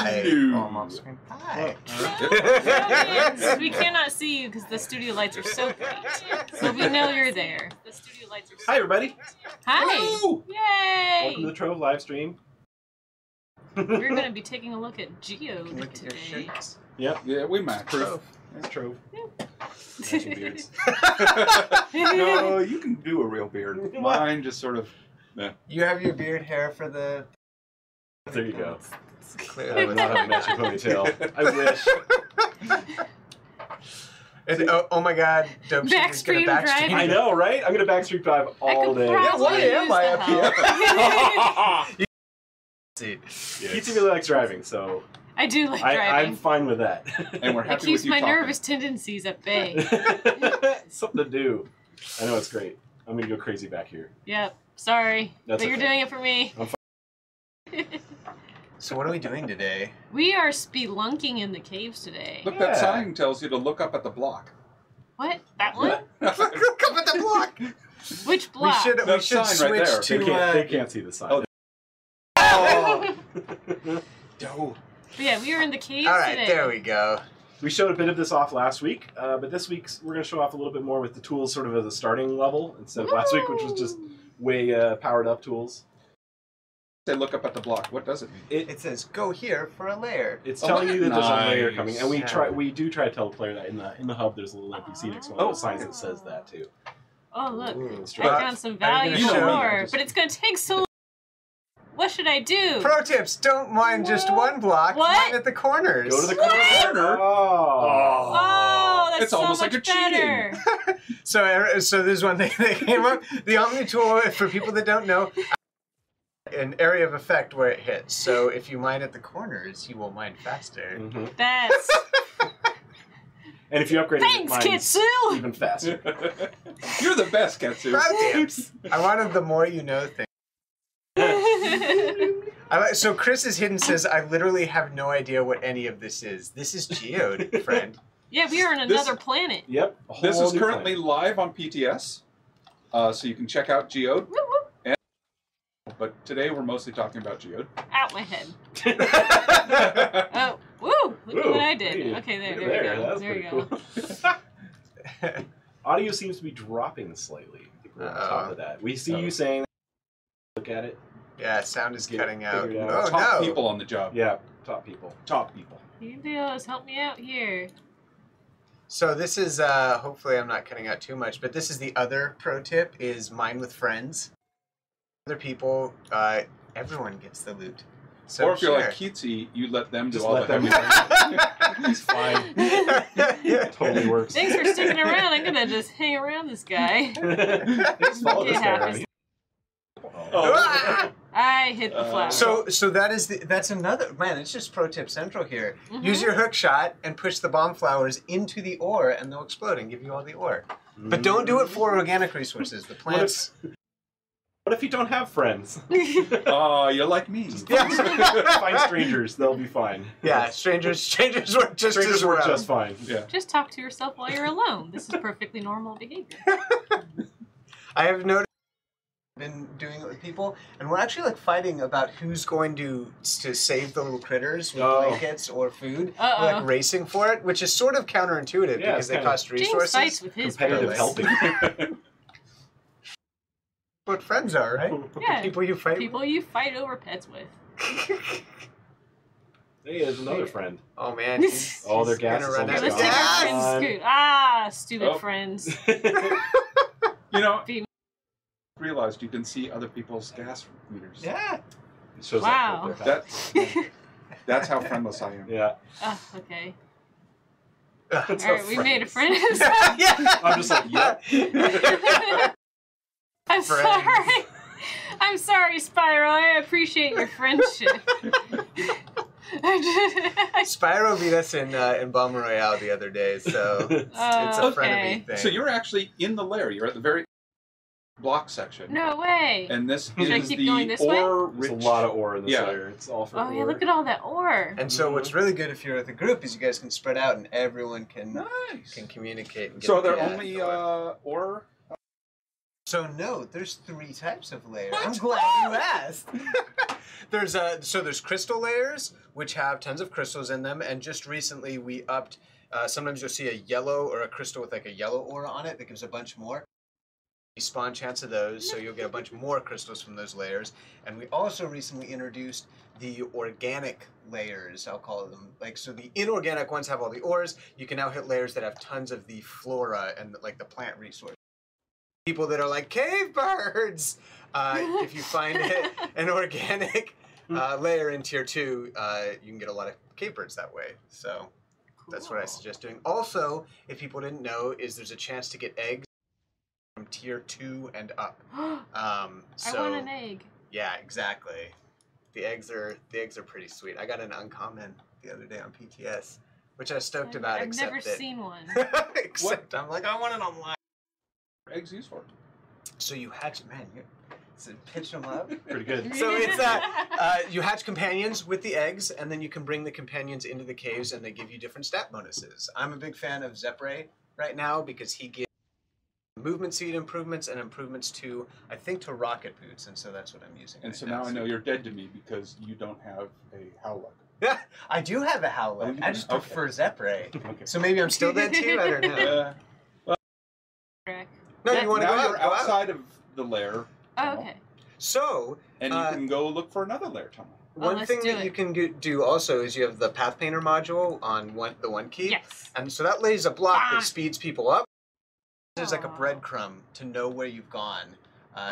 Hi. Hello. Oh, I'm off screen. Hi. Yes, we cannot see you because the studio lights are so bright. So we know you're there. The studio lights are so Hi, everybody. Hi! Hello. Yay! Welcome to the Trove live stream. We're going to be taking a look at Geode Look at your today. shirts. Yep. Yeah, we match. Trove. It's Trove. Matching beards. No, you can do a real beard. Mine just sort of. You have your beard hair for the... There you go. I Clearly. would not have a matching ponytail. I wish. And, oh my god, Dope Shit is going to Backstream backstream. I know, right? I'm going to backstreet drive all day. Yeah, why use am I the up help. here? See. Keatsy really likes driving, so I do like driving. I'm fine with that. And we're It happy keeps with you my talking. nervous tendencies at bay. Something to do. I know, it's great. I'm going to go crazy back here. Yep. Sorry. That's but you're okay. doing it for me. So what are we doing today? We are spelunking in the caves today. Look, Yeah. that sign tells you to look up at the block. What? That one? Come at the block! Which block? We That should sign right switch there. to... They can't see the sign. Oh, Oh. Dope. But yeah, we are in the caves All right, today. there we go. We showed a bit of this off last week, but this week we're going to show off a little bit more with the tools sort of as a starting level instead of last week, which was just way powered up tools. Say look up at the block. What does it mean? It says, go here for a layer. It's Oh, telling you that there's a layer nice. coming, and Yeah. we do try to tell the player that in the hub there's a little NPC next to one of those signs that says that too. Oh, look. Ooh. I found some Are you value gonna show more, me? but it's going to take so long. What should I do? Pro tips, don't mind just one block. What? Mine at the corners. Go to the What? corner. Oh, that's It's so almost much like you're better. So there's one thing that came up. The Omni tool, for people that don't know, an area of effect where it hits. So if you mine at the corners, you will mine faster. Mm-hmm. That's... And if you upgrade Thanks, it, mine's Kitsu! even faster. You're the best, Ketsu. Pro tips. I wanted the more you know thing. So Chris's hidden says, I literally have no idea what any of this is. This is Geode, friend. Yeah, we are on another planet. Yep. a whole This is new currently planet. live on PTS, so you can check out Geode. Woo woo. But today we're mostly talking about Geode. Out my head. Oh, woo! Look at Ooh, what I did. hey, Okay, there look we at go. That was There you pretty go. cool. Audio seems to be dropping slightly. I think we're on top of that. We see you saying, look at it. Yeah, sound is Get cutting out. figured Oh, out. Top no. people on the job. Yeah, top people. Top people. You can do this. Help me out here. So this is, hopefully I'm not cutting out too much, but this is the other pro tip, is mine with friends. Other people, everyone gets the loot. So or if you're share. like Keatsy, you let them do Just all let the them heavy It's fine. Totally works. Thanks for sticking around. I'm gonna just hang around this guy. Just follow It this guy around. happens. Ah! I hit the flower. So that's another, man, it's just pro tip central here. Mhm. Use your hook shot and push the bomb flowers into the ore and they'll explode and give you all the ore. But don't do it for organic resources. The plants... What if you don't have friends? Oh, you're like me. Find strangers; they'll be fine. Yeah, strangers work just Strangers as work well. just fine. Yeah. Just talk to yourself while you're alone. This is perfectly normal behavior. I have noticed been doing it with people, and we're actually like fighting about who's going to save the little critters with blankets or food. Uh-oh. We're like racing for it, which is sort of counterintuitive Yeah, because it's they kinda- cost James resources. fights with his Competitive friends. helping. What friends are, right? Yeah. People you fight People you fight over pets with. with. Hey, there's another friend. Oh man, he's, Oh, their he's gas gonna is run almost out Let's of take our gas. friends Gone. scoot. Ah, stupid Oh. friends. You know, Be- realized you can see other people's gas meters. Yeah. It shows Wow. up with their pets. That's how friendless I am. Yeah. Oh, okay. That's All right, we made a friend. Yeah. I'm just like, yep. I'm Friends. sorry. I'm sorry, Spyro. I appreciate your friendship. Spyro beat us in Bomb Royale the other day, so it's a frenemy thing. So you're actually in the lair. You're at the very block section. No way. And this Should I is keep the going this way? ore There's rich. a lot of ore in this Yeah. layer. It's all for Oh ore. yeah, look at all that ore. And so what's really good if you're with a group is you guys can spread out and everyone can Nice. communicate. And get So are there the only door. ore? So no, there's 3 types of layer. What? I'm glad you asked. There's crystal layers, which have tons of crystals in them, and just recently we upped. Sometimes you'll see a yellow or a crystal with like a yellow aura on it that gives a bunch more. Spawn chance of those, so you'll get a bunch more crystals from those layers. And we also recently introduced the organic layers, I'll call them. Like, so the inorganic ones have all the ores. You can now hit layers that have tons of the flora and like the plant resource. People that are like cave birds, if you find an organic layer in tier 2, you can get a lot of cave birds that way. So that's what I suggest doing. Also, if people didn't know, is there's a chance to get eggs from tier 2 and up. I want an egg. Yeah, exactly. The eggs are pretty sweet. I got an uncommon the other day on PTS, which I was stoked about. I've never seen one. Except I'm like, I want it online. What are eggs used for? So you hatch, man. So pitch them up. Pretty good. So it's you hatch companions with the eggs, and then you can bring the companions into the caves, and they give you different stat bonuses. I'm a big fan of Zepre right now because he gives movement speed improvements and improvements to, I think, to rocket boots, and so that's what I'm using. And right so now I know you're dead to me because you don't have a Howlug. I do have a Howlett. I just prefer Zepre. Okay. So maybe I'm still dead too? I don't know. No, you want to go now out? you're Go out. outside of the lair. Oh, tunnel, okay. So, And you can go look for another lair tunnel. one let's thing do that it. you can do also is you have the Path Painter module on the one key. Yes. And so that lays a block Ah. that speeds people up. There's like a Aw. breadcrumb to know where you've gone,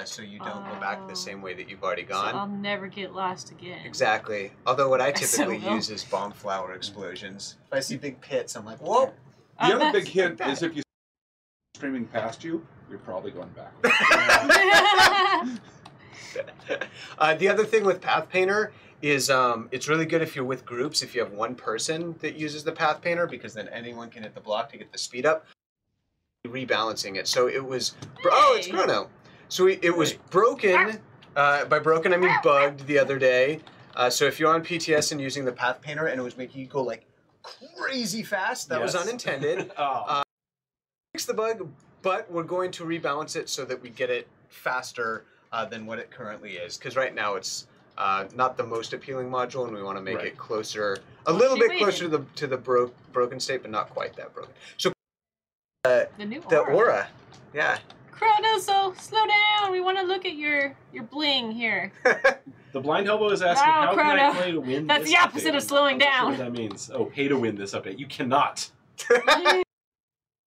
so you don't go back the Oh. same way that you've already So I'll gone. never get lost again. Exactly. Although what I I so typically will. use is bomb flower explosions. If I see big pits, I'm like, whoa! The other big that's- hint like is if you streaming past you, you're probably going back. The other thing with Path Painter is it's really good if you're with groups, if you have one person that uses the Path Painter, because then anyone can hit the block to get the speed up. Rebalancing it. So it was... Oh, it's Hey. Chrono. So it was broken. By broken, I mean bugged the other day. So if you're on PTS and using the Path Painter and it was making you go like crazy fast, that was Yes. unintended. Oh. Fix the bug, but we're going to rebalance it so that we get it faster than what it currently is. Because right now it's not the most appealing module, and we want to make Right. it closer, a little bit she closer to the broken state, but not quite that broken. So The new the aura. aura, yeah. Chronoso, slow down. We want to look at your bling here. The blind hobo is asking, Wow, how can I Chrono. play to win That's this the opposite update? of slowing I'm not sure down. what that means. Oh, pay to win this update. You cannot.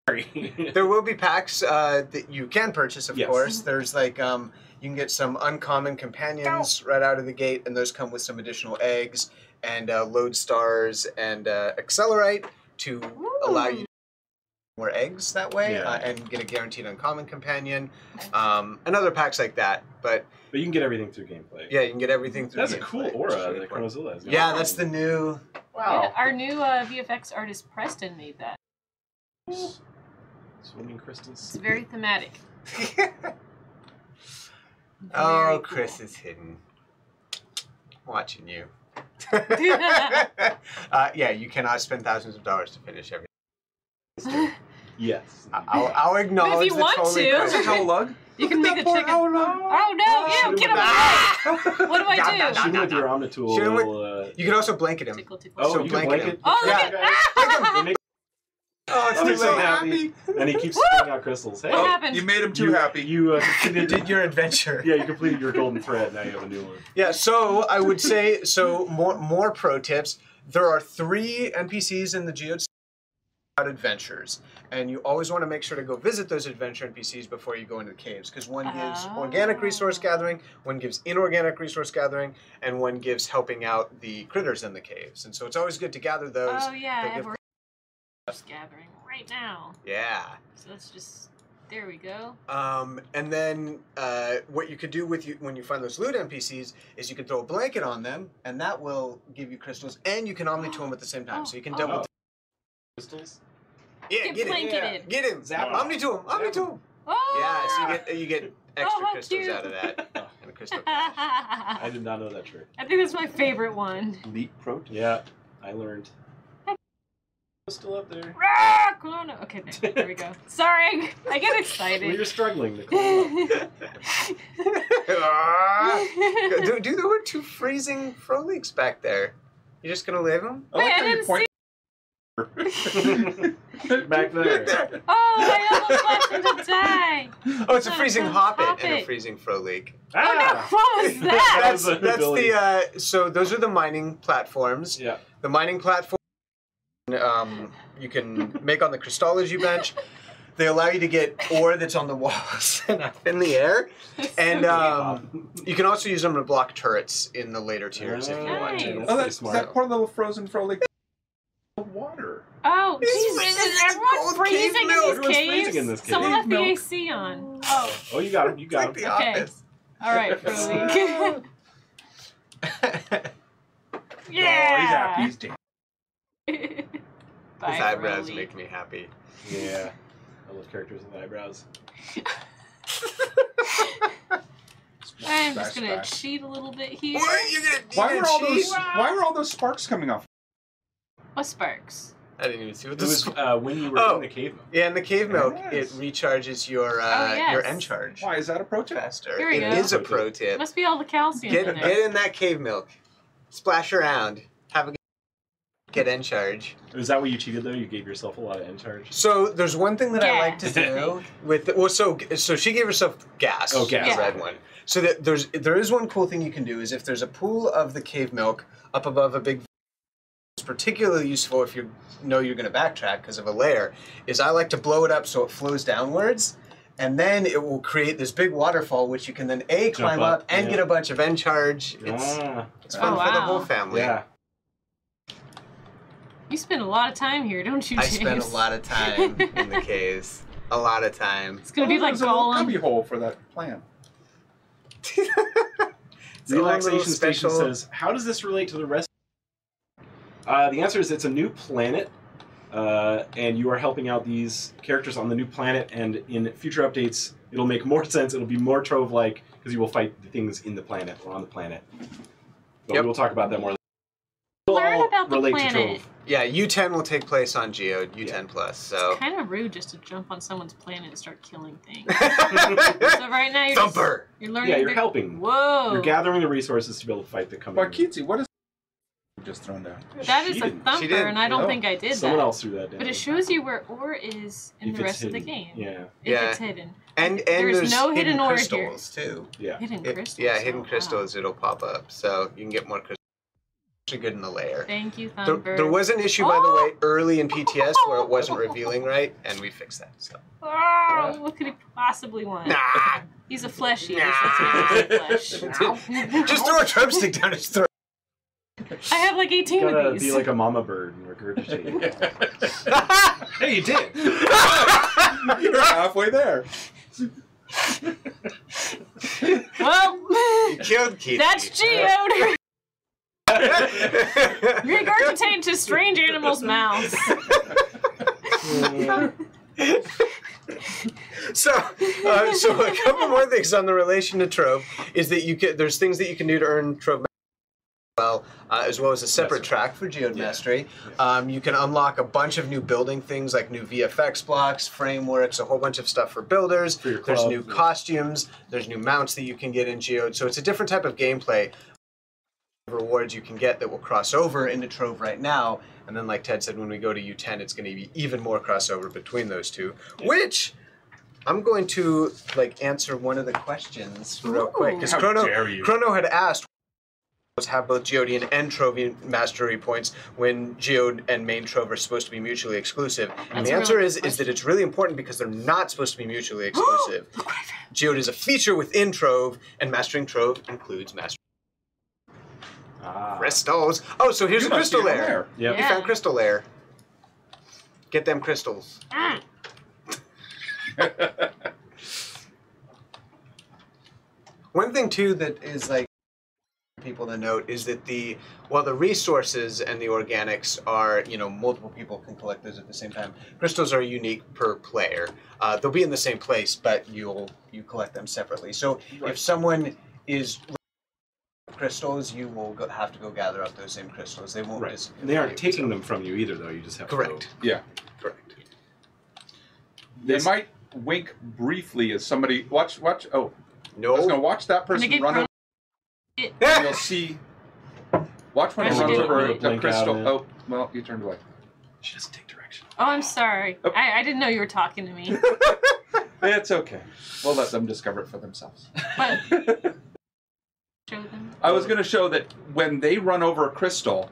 Sorry. There will be packs that you can purchase, of Yes. course. There's like you can get some uncommon companions right out of the gate, and those come with some additional eggs and lodestars and accelerite to allow you to get more eggs that way, Yeah. and get a guaranteed uncommon companion, and other packs like that. But But you can get everything through gameplay. yeah, you can get everything through. That's a gameplay, cool which is aura really that cool. Chronozilla has. Yeah, that's the new. Yeah, our new VFX artist Preston made that. Swimming It's crystals. very thematic. Oh, Very Chris cool. is hidden. Watching you. Yeah. Yeah, you cannot spend thousands of dollars to finish everything. Yes. I'll acknowledge you the want totally to- crazy. Howlug? You can make a poor chicken. Howlug. Oh no! Ew, get him away! What do I do? Shoot him with your Omnitool. Shoot him with- will, You can also blanket him. Tickle, tickle. Oh, So you can blanket blanket. him. Oh, look Yeah. at They make- Oh, it's Oh, too he's so late. happy. And he keeps Woo! spitting out crystals. Hey, What happened? You made him too happy. You You completed, did your adventure. yeah, you completed your golden thread. Now you have a new one. Yeah, so I would say, more pro tips. There are 3 NPCs in the Geode adventures, and you always want to make sure to go visit those adventure NPCs before you go into the caves, because one gives organic resource gathering, one gives inorganic resource gathering, and one gives helping out the critters in the caves. And so it's always good to gather those. Oh yeah, They'll give- we're just gathering right now. Yeah. So let's just. There we go. And then what you could do when you find those loot NPCs is you can throw a blanket on them, and that will give you crystals, and you can omni to them at the same time. So you can double. Oh. Crystals? Yeah, Get get him. blanketed. Get him. Zap him. Omni to him. Omni to him. Oh! Yeah, so you get extra how crystals cute. out of that. And a crystal. I did not know that trick. I think that's my favorite one. Elite pro tip. Yeah, I learned. Still up there. Ah, Kelowna. Okay, there we go. Sorry, I get excited. Well, you're struggling, Nicole. Do there were 2 freezing Froleaks back there. You just gonna leave them? Wait, I didn't see. Back there. Oh, I almost left him to die. Oh, it's a freezing hobbit and a freezing Froleak. Oh no, what was that? That's an That's ability. the so those are the mining platforms. Yeah. The mining platform you can make on the Crystology bench. They allow you to get ore that's on the walls and up in the air. And you can also use them to block turrets in the later tiers if you want to. Nice. Oh, that's that poor little frozen Frolik. Water. Oh, He's jeez, freezing is in the everyone cold freezing cave in milk. these Everyone's caves? freezing in this cave. Someone left the Milk. AC on. Oh, Oh, you got him. You It's got like him. the Okay. office. all right, Frolik. Oh, he's Yeah. happy. He's dead. Bye, His eyebrows Frolik. make me happy. Yeah. I love characters with eyebrows. I'm just Splash, gonna splash. cheat a little bit here. What? You Why gonna were all cheat? those? Why were all those sparks coming off? What sparks? I didn't even see what It this was when you were Oh. in the cave. Yeah, in the cave milk, Yes. it recharges your yes. your end charge Why is that a pro tip? faster. Here we It go. is a pro tip. Must be all the calcium in there. Get in that cave milk. Splash around. Have a good get end charge. Is that what you cheated though? You gave yourself a lot of end charge. So there's one thing that I like to Gas. do with so she gave herself gas. Oh, gas. The Yeah. red one. So that there is one cool thing you can do is if there's a pool of the cave milk up above a big. It's particularly useful if you know you're going to backtrack because of a layer. Is I like to blow it up so it flows downwards. And then it will create this big waterfall, which you can then climb up, up and yeah. get a bunch of end charge. It's fun Oh, for the wow. whole family. Yeah. You spend a lot of time here, don't you, I James? spend a lot of time in the caves. A lot of time. It's gonna be like There's a little Gollum. cubby hole for that plant. It's a Relaxation little Station special- says, how does this relate to the rest? The answer is it's a new planet, and you are helping out these characters on the new planet, and in future updates, it'll make more sense. It'll be more Trove-like, because you will fight the things in the planet, or on the planet. But Yep. we'll talk about that more later. Learn All about the relate to planet. Trove. Yeah, U10 will take place on Geode, U10 plus. So. It's kind of rude just to jump on someone's planet and start killing things. So right now you're Thumper. you're learning. Yeah, you're to- helping. Whoa. You're gathering the resources to be able to fight the coming. But Keatsy, what is just thrown down? That is She a didn't. thumper, She didn't. and I don't No. think I did Someone that. else threw that down. But it shows you where ore is in If the it's rest of the hidden. game. Yeah. If Yeah. it's hidden. And There's there's no hidden ore here. crystals too. Yeah. Hidden It- crystals. yeah, hidden Oh, wow. crystals. It'll pop up, so you can get more crystals. Actually, good in the layer. Thank you, There, Thumper. there was an issue, by the way, early in PTS where it wasn't revealing right, and we fixed that. So. Oh, what could he possibly want? Nah, He's a flesh eater. Nah. So it's flesh. just throw a drumstick down his throat. I have like 18 Gotta of these. be like a mama bird and regurgitate. Hey, you did. You're halfway there. Well, You killed Keith. that's Geode. Regurgitate to strange animals' mouths. So a couple more things on the relation to Trove is that there's things that you can do to earn Trove as well as a separate track for Geode Mastery. You can unlock a bunch of new building things like new VFX blocks, frameworks, a whole bunch of stuff for builders. For your There's club. new costumes. There's new mounts that you can get in Geode. So it's a different type of gameplay. Rewards you can get that will cross over into Trove right now, and then like Ted said, when we go to U10, it's going to be even more crossover between those two. Which I'm going to answer one of the questions real quick because How dare you. Chrono had asked have both Geodian and Trovian mastery points when Geode and main Trove are supposed to be mutually exclusive. And That's the a answer really is good that question. it's really important because they're not supposed to be mutually exclusive. Geode is a feature within Trove, and mastering Trove includes mastering crystals. Oh, so here's You a must be crystal on layer. Yep. You Yeah. found crystal layer. Get them crystals. One thing too that is people to note is that while the resources and the organics are, multiple people can collect those at the same time. Crystals are unique per player. They'll be in the same place, but you collect them separately. So if someone is crystals, you will have to go gather up those same crystals. They won't Right. disappear. And they aren't taking them from you either, though. You just have to Correct. Yeah. Correct. They might wink briefly as somebody watch. Oh, No. I was gonna watch that person get run over. it. And you'll see. Watch when he She runs did. over Blink a crystal. out, yeah. Oh, well, you turned away. She doesn't take direction. Oh, I'm sorry. Oh. I didn't know you were talking to me. It's okay. We'll let them discover it for themselves. But show them. I was going to show that when they run over a crystal,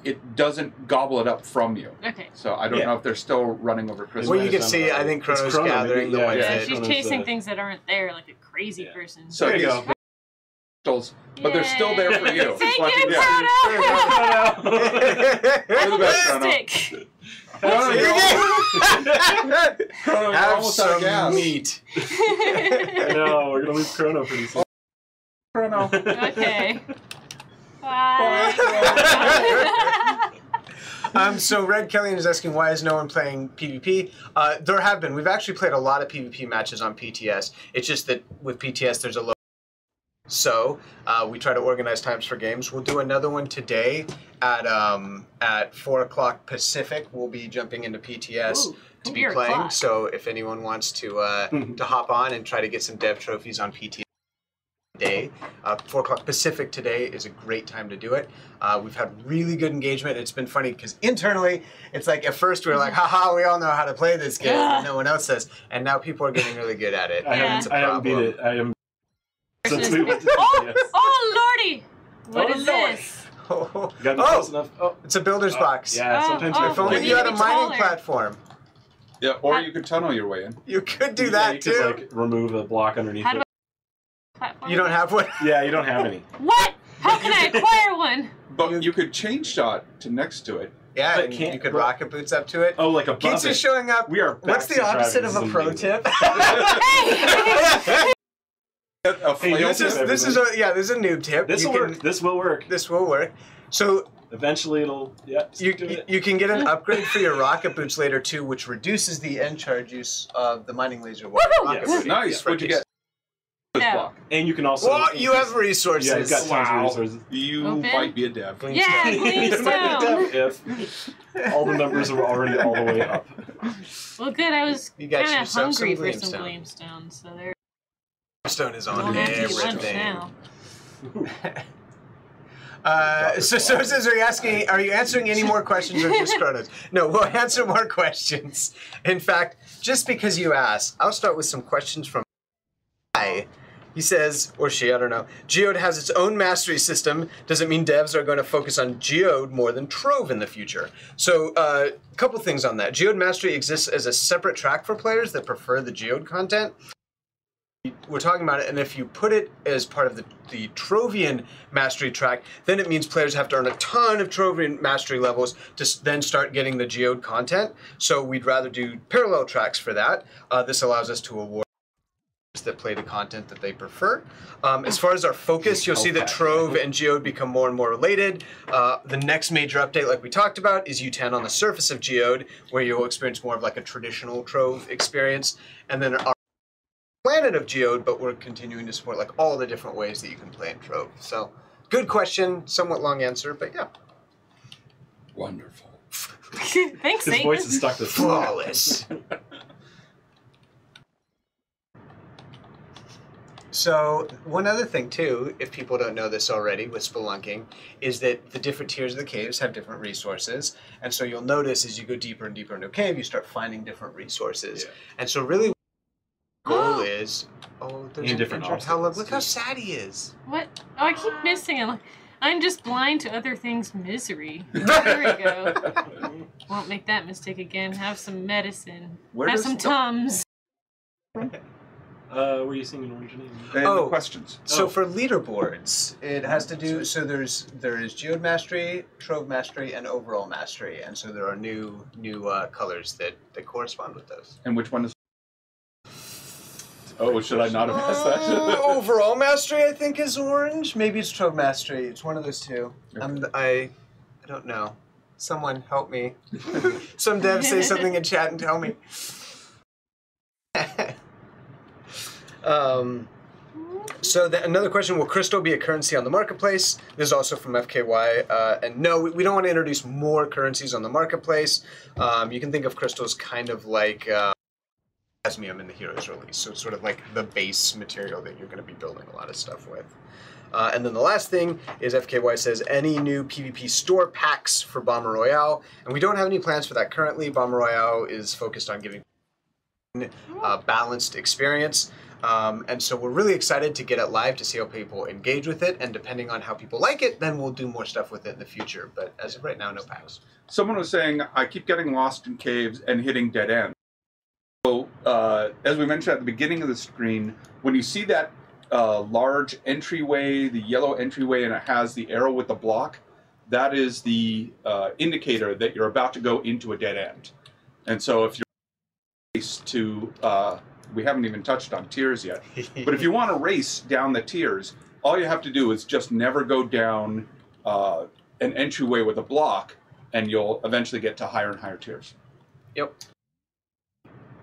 it doesn't gobble it up from you. Okay. So I don't Yeah. know if they're still running over crystals. Well, you can see, I think It's Chrono's Chrono, gathering maybe, the ones yeah, Yeah, that... she's Chrono's, chasing things that aren't there like a crazy Yeah. person. So There you these go. crystals, but they're still there for you. Thank Watching- you, yeah. Chrono! You're the best, Chrono. Stick. Chrono, you're Chrono, you're Have almost out of some gas. meat. No, we're gonna lose Chrono pretty soon. Chrono. Okay. Bye. So Red Kellyan is asking, why is no one playing PvP? There have been. We've actually played a lot of PvP matches on PTS. It's just that with PTS, there's a low. So we try to organize times for games. We'll do another one today at 4 o'clock Pacific. We'll be jumping into PTS Ooh, to be 4 playing. o'clock. So if anyone wants to hop on and try to get some dev trophies on PTS today, 4 o'clock Pacific today is a great time to do it. We've had really good engagement. It's been funny because internally, it's like at first we were like, haha, we all know how to play this game, but no one else does. And now people are getting really good at it. I Yeah. haven't, I haven't beat it. I am. Since we went to Oh, PTS. oh, lordy! What Oh, is Lordy. this? Got me close enough. Oh, It's a builder's box. yeah. Oh, Sometimes oh, If only we you need had to a be mining taller. platform. Yeah, or you could tunnel your way in. You could do yeah, that you too. could, like, remove a block underneath How do it. Platform? You don't have one? Yeah, you don't have any. What? How can I acquire one? But you could change shot to next to it. Yeah, But and can't- you could rocket boots up to it. Oh, like above Keats it. is showing up. We are. What's the backseat opposite driving. of a This pro amazing. tip? Hey! A Hey, this is this is a noob tip. This You will can- work. This will work. This will work. So Eventually, it'll. Yeah. you stick to it. you can get an upgrade for your rocket boots later too, which reduces the end charge use of the mining laser. Woohoo! rocket Yes. boot. Nice. What'd you get? This No. block. And you can also. Well, you have resources. Yeah, you've got tons Wow. of resources. You Open. might be a dev. Gleamstone. Yeah, It might be Gleamstone. tough if all the numbers are already all the way up. Well, good. I was You got kind of yourself some hungry for some Gleamstone. Gleamstone, so there. Gleamstone is Don't on have to eat lunch everything. now. So says, are you answering any more questions or just Chronos? No, we'll answer more questions. In fact, just because you asked, I'll start with some questions from Hi. He says, or she, I don't know, Geode has its own mastery system. Does it mean devs are going to focus on Geode more than Trove in the future? So a couple things on that. Geode Mastery exists as a separate track for players that prefer the Geode content. We're talking about it, and if you put it as part of the Trovian mastery track, then it means players have to earn a ton of Trovian mastery levels to then start getting the Geode content. So we'd rather do parallel tracks for that. This allows us to award that play the content that they prefer. As far as our focus, you'll see that Trove and Geode become more and more related. The next major update, like we talked about, is U10 on the surface of Geode, where you'll experience more of like a traditional Trove experience. And then our planet of Geode, but we're continuing to support like all the different ways that you can play in Trove. So, good question, somewhat long answer, but yeah. Wonderful. Thanks, His Satan. voice is stuck to Flawless. So, one other thing too, if people don't know this already with Spelunking, is that the different tiers of the caves have different resources. And so you'll notice as you go deeper and deeper into a cave, you start finding different resources. Yeah. And so really what the goal is, oh, there's And an different injured Hella. obstacles, Look how too. sad he is. What? Oh, I keep missing it. I'm just blind to other things' misery. There we go. Won't make that mistake again. Have some medicine. Where Have does some the- Tums. Were you singing Orange Name? And Oh. the questions. So Oh. for leaderboards, it has to do, so there is Geode Mastery, Trove Mastery, and Overall Mastery. And so there are new colors that correspond with those. And which one is? Oh, should I not have asked that? Overall Mastery, I think, is orange. Maybe it's Trove Mastery. It's one of those two. I don't know. Someone help me. Some dev say something in chat and tell me. So another question, will Crystal be a currency on the marketplace? This is also from FKY. And no, we don't want to introduce more currencies on the marketplace. You can think of crystals kind of like Asmium in the Heroes release. So it's sort of like the base material that you're going to be building a lot of stuff with. And then the last thing is FKY says any new PvP store packs for Bomber Royale. And we don't have any plans for that currently. Bomber Royale is focused on giving a balanced experience. And so we're really excited to get it live to see how people engage with it. And depending on how people like it, then we'll do more stuff with it in the future. But as of right now, no packs. Someone was saying, I keep getting lost in caves and hitting dead ends. So, as we mentioned at the beginning of the screen, when you see that large entryway, the yellow entryway, and it has the arrow with the block, that is the indicator that you're about to go into a dead end. And so if you're to, we haven't even touched on tiers yet, but if you want to race down the tiers, all you have to do is just never go down an entryway with a block, and you'll eventually get to higher and higher tiers. Yep.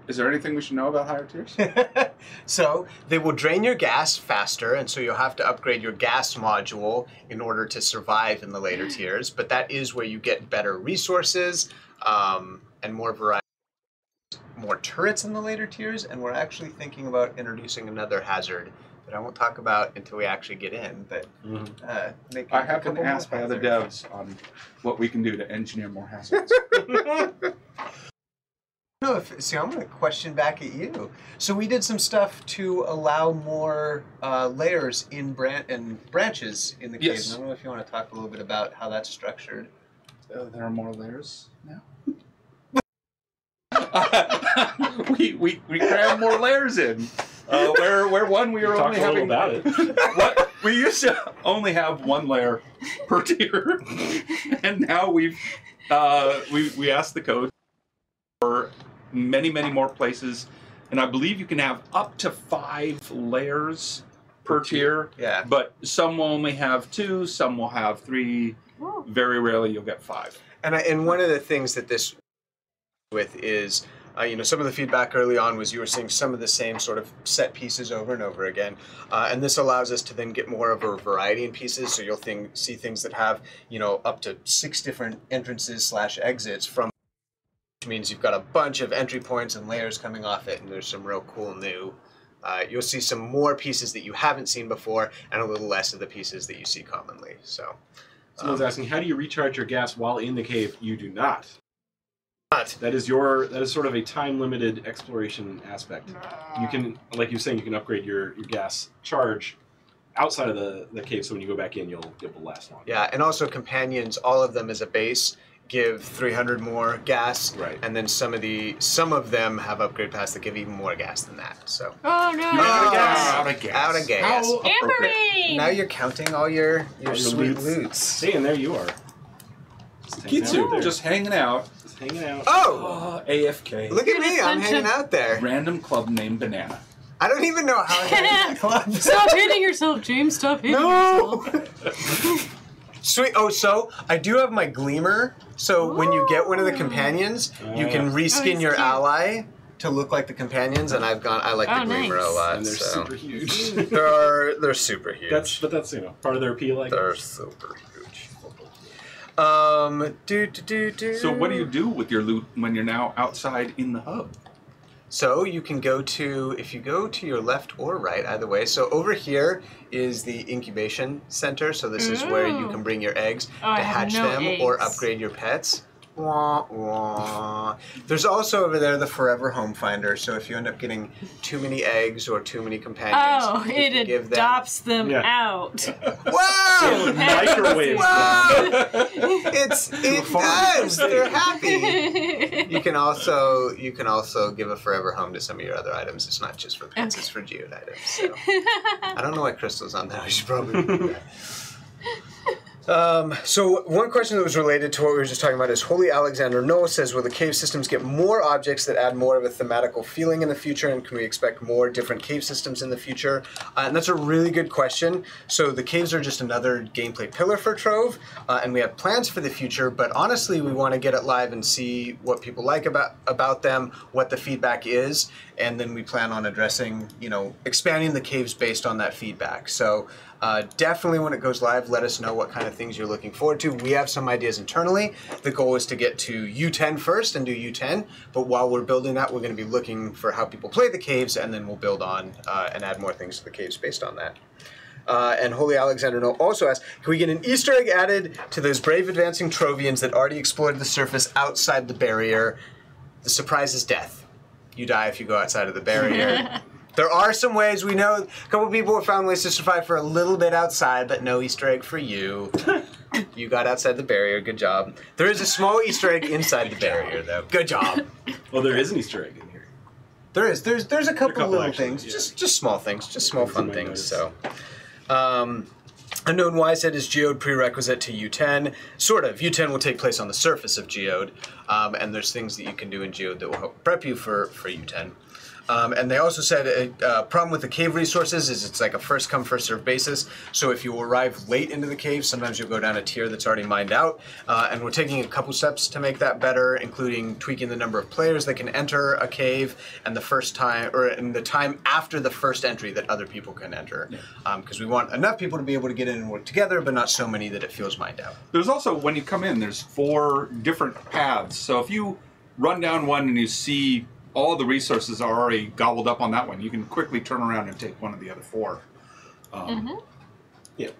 Is there anything we should know about higher tiers? So they will drain your gas faster, and so you'll have to upgrade your gas module in order to survive in the later tiers. But that is where you get better resources and more variety, more turrets in the later tiers. And we're actually thinking about introducing another hazard that I won't talk about until we actually get in. But I have been asked by other devs on what we can do to engineer more hazards. No, see, I'm going to question back at you. So we did some stuff to allow more layers in branches in the caves. Yes. I don't know if you want to talk a little bit about how that's structured. There are more layers now. we cram more layers in. Where one we were only having about it. What we used to only have one layer per tier, and now we asked the code for many more places, and I believe you can have up to 5 layers per tier. Yeah. But some will only have 2, some will have 3. Very rarely you'll get 5. And one of the things that this with is, some of the feedback early on was you were seeing some of the same sort of set pieces over and over again. And this allows us to then get more of a variety in pieces. So you'll see things that have, up to 6 different entrances / exits from, which means you've got a bunch of entry points and layers coming off it, and there's some real cool new. You'll see some more pieces that you haven't seen before, and a little less of the pieces that you see commonly. So, someone's asking, how do you recharge your gas while in the cave? You do not. That is sort of a time-limited exploration aspect. You can, like you're saying, you can upgrade your gas charge outside of the cave, so when you go back in, you'll be able to last longer. Yeah, and also companions, all of them as a base, give 300 more gas, right? And then some of them have upgrade paths that give even more gas than that. So. Oh no! You're out of gas. Out of gas. How appropriate. Amberine! Now you're counting all your sweet loots. See, and there you are. Kitsu, just hanging out. Just hanging out. Oh! AFK. Look at me, I'm hanging out there. Random club named Banana. I don't even know how I got in that club. Stop hitting yourself, James. Stop hitting yourself. Sweet. Oh, so I do have my Gleamer. So when you get one of the companions, you can reskin your ally to look like the companions, and I like the Gleamer a lot. And they're super huge. They're super huge. That's part of their appeal. They're super huge. So what do you do with your loot when you're now outside in the hub? So you can if you go to your left or right, either way. So over here is the incubation center. So this is where you can bring your eggs to hatch them or upgrade your pets. Wah, wah. There's also over there the Forever Home Finder. So if you end up getting too many eggs or too many companions, it adopts them out. Wow! Microwave. Wow! It does. They're happy. You can also give a Forever Home to some of your other items. It's not just for pets. It's for geode items. So. I don't know why Crystal's on that. I should probably do that. So one question that was related to what we were just talking about is Holy Alexander Noah says, will the cave systems get more objects that add more of a thematical feeling in the future, and can we expect more different cave systems in the future? And that's a really good question. So the caves are just another gameplay pillar for Trove, and we have plans for the future, but honestly we want to get it live and see what people like about them, what the feedback is, and then we plan on addressing, expanding the caves based on that feedback. So definitely when it goes live, let us know what kind of things you're looking forward to. We have some ideas internally. The goal is to get to U10 first and do U10, but while we're building that, we're going to be looking for how people play the caves, and then we'll build on and add more things to the caves based on that. And Holy Alexander No also asks, can we get an Easter egg added to those brave advancing Trovians that already explored the surface outside the barrier? The surprise is death. You die if you go outside of the barrier. There are some ways, we know a couple people have found ways to survive for a little bit outside, but no Easter egg for you. You got outside the barrier, good job. There is a small Easter egg inside the barrier, though. Good job. Well, there is an Easter egg in here. There is. There's a couple little actually, things, yeah. just small things, just small It's in fun my things. notes. So, Unknown Wisehead is Geode prerequisite to U10. Sort of. U10 will take place on the surface of Geode, and there's things that you can do in Geode that will help prep you for U10. And they also said a problem with the cave resources is it's like a first come, first served basis. So if you arrive late into the cave, sometimes you'll go down a tier that's already mined out. And we're taking a couple steps to make that better, including tweaking the number of players that can enter a cave and the first time, or in the time after the first entry that other people can enter. Because we want enough people to be able to get in and work together, but not so many that it feels mined out. There's also, when you come in, there's 4 different paths. So if you run down one and you see all the resources are already gobbled up on that one, you can quickly turn around and take one of the other 4. Yeah.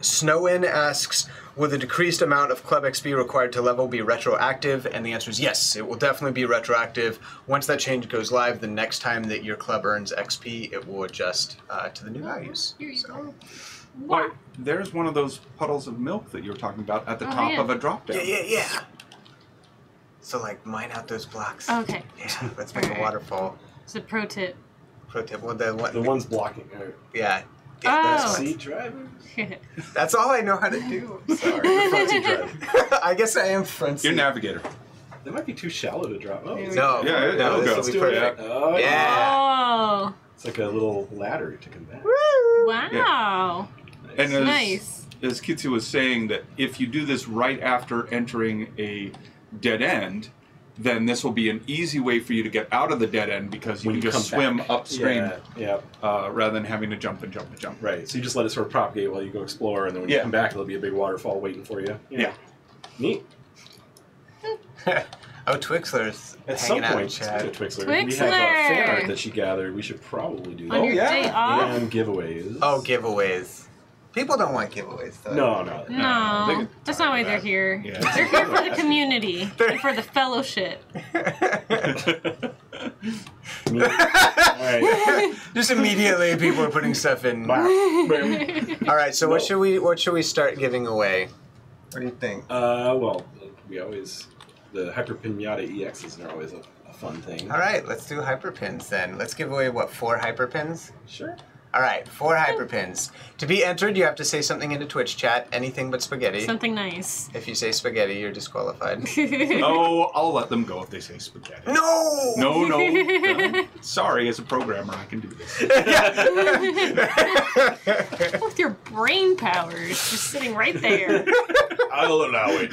Snowin asks, will the decreased amount of Club XP required to level be retroactive? And the answer is yes, it will definitely be retroactive. Once that change goes live, the next time that your club earns XP, it will adjust to the new values. Here you go. Why, there's one of those puddles of milk that you were talking about at the top of a drop down. Yeah. So, like, mine out those blocks. Okay. Yeah, let's make a waterfall. It's a pro tip. Pro tip. Well, The one's blocking. yeah. Oh. Seat driver. That's all I know how to do. I'm sorry. Front seat driver. I guess I am front seat. Your navigator. That might be too shallow to drop. Oh, There No, we Yeah, no, it'll this go. will be do it. perfect. Oh, Yeah. Oh. It's like a little ladder to come back. Wow. And as, Nice. as Kitsu was saying, that if you do this right after entering a dead end, then this will be an easy way for you to get out of the dead end because you When can you just come swim back. upstream Yeah. rather than having to jump and jump and jump. Right. So you just let it sort of propagate while you go explore, and then when you Yeah. come back, there'll be a big waterfall waiting for you. Yeah. Neat. Oh, Twixler's At some hanging out in point, chat. speaking of Twixler, we have Twixler! fan art that she gathered. We should probably do that. On your yeah. day off? And giveaways. Oh, giveaways. People don't want giveaways, though. No. they No, get that's not why tired they're of here. Yeah. They're here for the community and for the fellowship. All right. Just immediately, people are putting stuff in. All right, so what should we start giving away? What do you think? Well, we always the Hyper Pinata EXs are always a fun thing. All right, let's do hyperpins then. Let's give away, what, 4 hyperpins? Sure. All right, 4 hyperpins. To be entered, you have to say something in the Twitch chat, anything but spaghetti. Something nice. If you say spaghetti, you're disqualified. Oh, I'll let them go if they say spaghetti. No! No. Sorry, as a programmer, I can do this. With your brain powers just sitting right there. I'll allow it.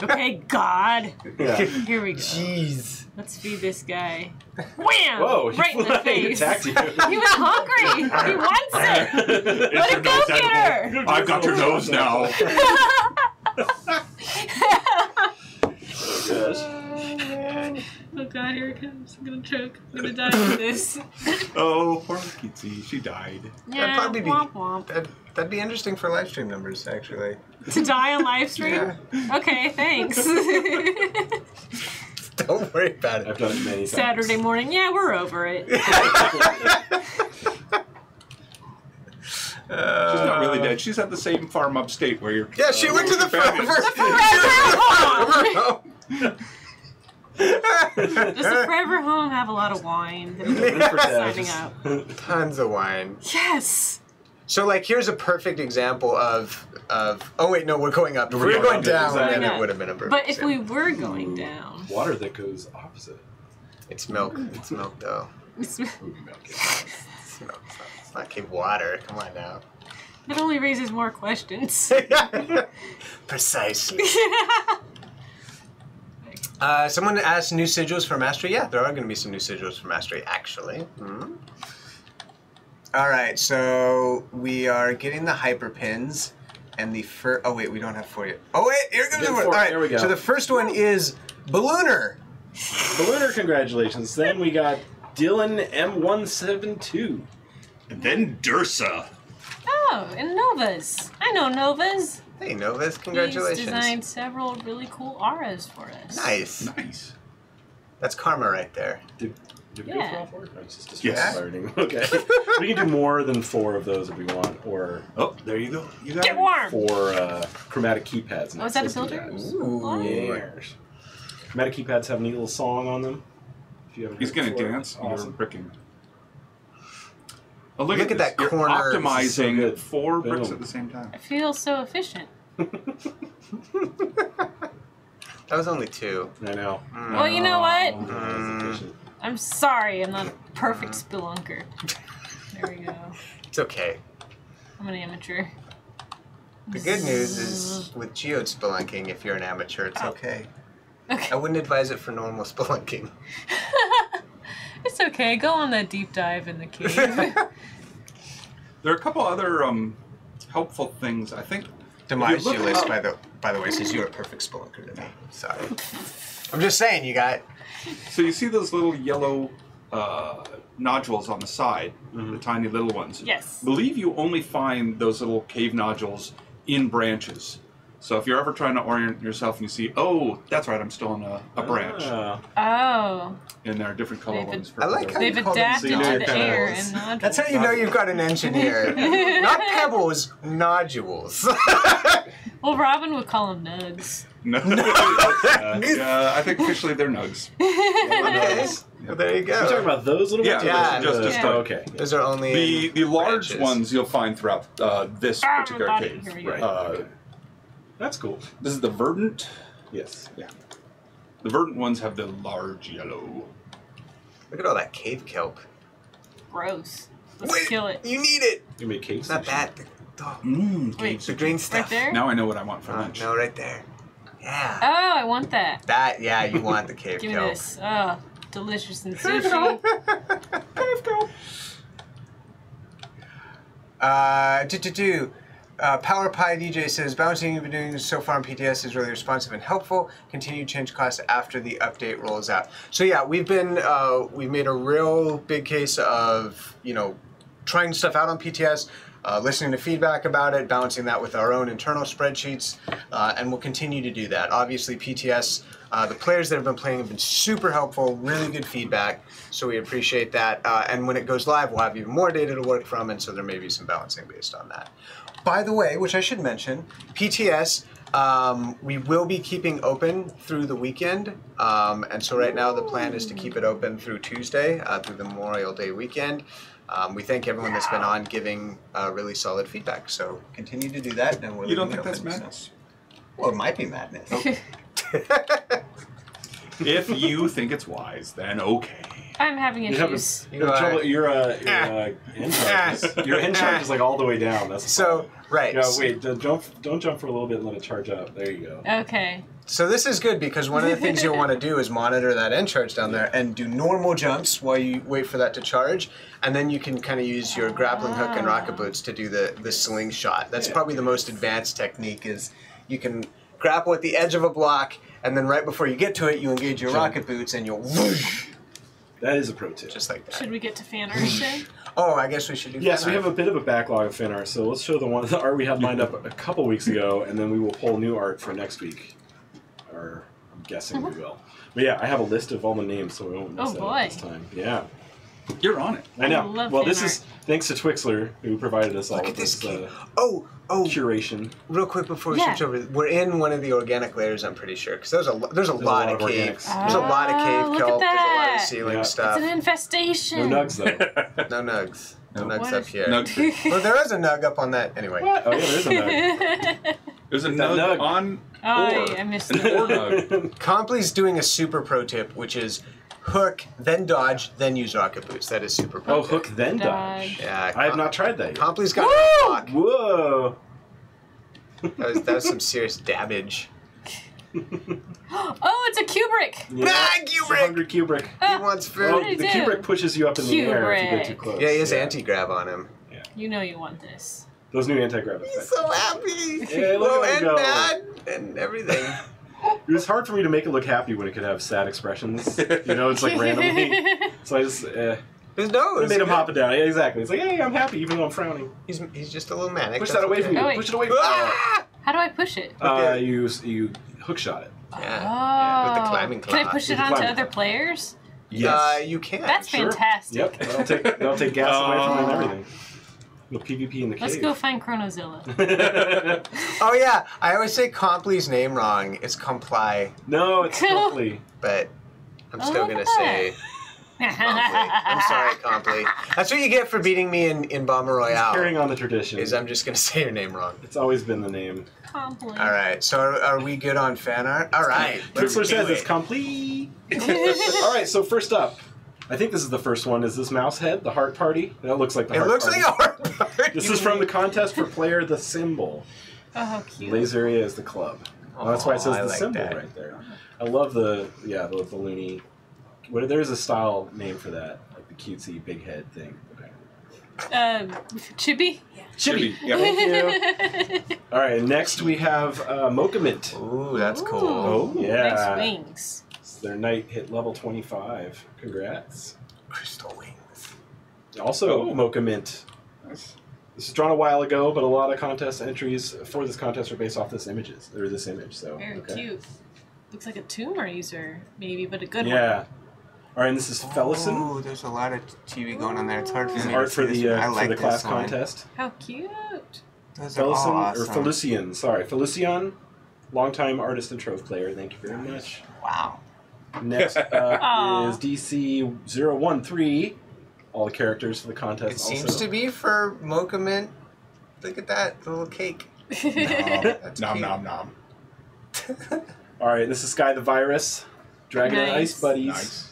Okay, God. Yeah. Here we go. Jeez. Let's feed this guy. Wham! Whoa! Right in the He face. attacked you. He was hungry. He wants it. Let it go, get her. I've got your nose now. Oh God, here it comes. I'm gonna choke. I'm gonna die with this. Oh, poor Kitsi. She died. Yeah, probably be- womp womp. That'd be interesting for live stream numbers, actually. To die on live stream? Okay, thanks. Don't worry about I've it. done it many times. Saturday morning. Yeah, we're over it. She's not really dead. She's at the same farm upstate where you're. Yeah, she went to the family. Does the Forever Home have a lot of wine? Signing up. Tons of wine. Yes. So, like, here's a perfect example of. Oh wait, no, we're going up. If we were going going up, down, exactly. then it would have been a perfect But if we example. were going down, Water that goes opposite. It's milk. It's milk, though. it Ooh, milk. It's milk. It's not cave water. Come on now. only raises more questions. Precisely. Someone asked new sigils for Mastery. Yeah, there are going to be some new sigils for Mastery, actually. All right, so we are getting the hyper pins, and the first. Oh wait, we don't have 4 yet. Oh wait, here comes the one. All right, there we go. So the first one is Ballooner. Ballooner, congratulations. Then we got Dylan M172. And then Dursa. Oh, and Novas. I know Novas. Hey Novus, congratulations. He's designed several really cool auras for us. Nice. Nice. That's karma right there. Did we Yeah. go for all 4? No, it's just Yes. starting. Okay. We can do more than 4 of those if we want, or Oh, there you go. You got Get it. warm! 4 chromatic keypads. Oh, is that a System filter? tabs. Ooh. Yes. Chromatic keypads have a neat little song on them. If you haven't He's heard gonna before. dance. Awesome. You're bricking. Oh, Look at this. that You're corner. optimizing This is so good. 4 bricks Boom. at the same time. I feel so efficient. That was only 2. I know. Well, you know what? Oh, that's efficient. I'm sorry, I'm not a perfect spelunker. There we go. It's okay. I'm an amateur. The good news is with geode spelunking, if you're an amateur, it's Oh. okay. Okay. I wouldn't advise it for normal spelunking. It's okay. Go on that deep dive in the cave. There are a couple other helpful things. I think Demisiulus, by the way, says you're a perfect spelunker to me. Sorry. I'm just saying, you got. so. You see those little yellow nodules on the side, the tiny little ones. Yes. I believe you only find those little cave nodules in branches. So if you're ever trying to orient yourself and you see, oh, that's right, I'm still on a branch, Oh. and there are different color They've ones. I like how They've you call them adapted to nodules. the air and nodules. That's how you know you've got an engineer. Not pebbles, nodules. Well, Robin would call them nugs. No. I think officially they're nugs. Okay. Well, there you go. You're talking about those little Yeah, ones? yeah, just to Yeah. start. Okay. Those are only The large branches. ones you'll find throughout this particular Everybody, cave. here we go. Right. Okay. That's cool. This is the verdant. Yes. The verdant ones have the large yellow. Look at all that cave kelp. Gross. Let's Wait, kill it. You need it. You make cakes. It's not bad. Oh, Wait, the green stuff. right there? Now I know what I want for lunch. No, right there. Yeah. Oh, I want that. That, yeah, you want the cave Give me kelp. this. Oh, delicious and sushi. Power Pie DJ says, balancing you've been doing so far on PTS is really responsive and helpful. Continue change costs after the update rolls out. So yeah, we've made a real big case of, trying stuff out on PTS, listening to feedback about it, balancing that with our own internal spreadsheets, and we'll continue to do that. Obviously, PTS, the players that have been playing have been super helpful, really good feedback, so we appreciate that. And when it goes live, we'll have even more data to work from, and so there may be some balancing based on that. By the way, which I should mention, PTS, we will be keeping open through the weekend, and so right now the plan is to keep it open through Tuesday, through the Memorial Day weekend. We thank everyone that's been on giving really solid feedback, so continue to do that. And we're You don't leaving think it that's open, madness? so- Well, it might be madness. If you think it's wise, then okay. I'm having You have issues. Your end charge. Your end charge is like all the way down. That's the So, problem. right. Yeah, wait. Don't jump for a little bit and let it charge up. There you go. Okay. So this is good because one of the things you'll want to do is monitor that end charge down there and do normal jumps while you wait for that to charge, and then you can kind of use your grappling hook and rocket boots to do the slingshot. That's probably the most advanced technique. Is you can grapple at the edge of a block, and then right before you get to it, you engage your rocket boots and you'll whoosh, That is a pro tip. just like that. Should we get to fan art soon? Oh, I guess we should do. Yes, fan we have art. a bit of a backlog of fan art, so let's show the art we had lined up a couple weeks ago, and then we will pull new art for next week. Or I'm guessing we will. But yeah, I have a list of all the names, so we won't miss Oh, that boy. this time. Yeah, You're on it. I know. love Well, fan this art. is thanks to Twixler, who provided us all Look with at this this key. Oh, curation. real quick before we Yeah. switch over, we're in one of the organic layers. I'm pretty sure because there's a lot of cave. organics. There's a lot of cave Oh, look at kelp. There's a lot of that. ceiling Yeah. stuff. It's an infestation. No nugs though. No nugs. No No. nugs What up is- here. Nug. Well, there is a nug up on that. Anyway. What? Oh yeah, there's a nug. There's a That nug nug. on Oh, or. I missed An it. or nug. Compley's doing a super pro tip, which is hook, then dodge, then use rocket boots. That is super pro Oh, tip. hook then dodge. Dodge. Yeah. I have not tried that yet. Compley's got a lock. Whoa! That was some serious damage. Oh, it's a Kubrick. Nah, It's a Kubrick! hungry Kubrick. He wants food. Oh, did he the do? Kubrick pushes you up in the air if you get too Kubrick. close. Yeah, he has anti-grav on him. You know you want this. Those new anti-grav He's effects. so happy. Yeah, look Oh, at him and go. bad and everything. It was hard for me to make it look happy when it could have sad expressions. You know, it's like randomly. So I just His nose. I made him hop it down. Yeah, exactly. It's like, hey, I'm happy even though I'm frowning. He's just a little manic. Push That's that away okay. from you. Oh, wait. Push it away from you. Ah! How do I push it? You hook shot it. Yeah. With the climbing Can I claw. push With it the onto climbing other claw. players? You can. That's Sure. fantastic. Yep. That'll take gas away from it and everything. Little PvP in the Let's cave. go find Chronozilla. Oh yeah, I always say Compley's name wrong. It's Comply, No, it's Copley. but I'm Oh, still look gonna at say Compley. I'm sorry, Compley. That's what you get for beating me in Bomber Royale. Carrying on the tradition. Is I'm just gonna say your name wrong. It's always been the name. Compliment. All right, so are we good on fan art? All right, let's Trixler do says it's it. complete. All right, so first up, I think this is the first one. Is this mouse head, the heart party? That looks like the It heart looks party. like a hard part. This is from the contest for player the symbol. Oh, how cute. Laser area is the club. Well, that's why it says I the like symbol that. right there. I love the balloony. There's a style name for that, like the cutesy big head thing. Chibi? Chibi. Yeah. Thank you. All right, next we have Mokamint. Ooh, that's cool. Oh, yeah. Nice wings. Their knight hit level 25. Congrats. Crystal wings. Also, Oh. Mokamint. Nice. This was drawn a while ago, but a lot of contest entries for this contest are based off this image. So Very okay. cute. Looks like a Tomb Raiser, maybe, but a good one. Yeah. All right, and this is Fellison. Oh, there's a lot of TV going on there. It's hard for This is me art to for see the this one. I for like the class this one. contest. How cute. Those are all Fellison awesome. or Felician, sorry, Felician, longtime artist and Trove player. Thank you very much. Wow. Next up Aw. is DC013. All the characters for the contest. It seems also. to be for Mokamint. Look at that, the little cake. That's Nom cute. nom nom. All right, this is Sky the Virus, Dragon and Nice. Ice Buddies. Nice.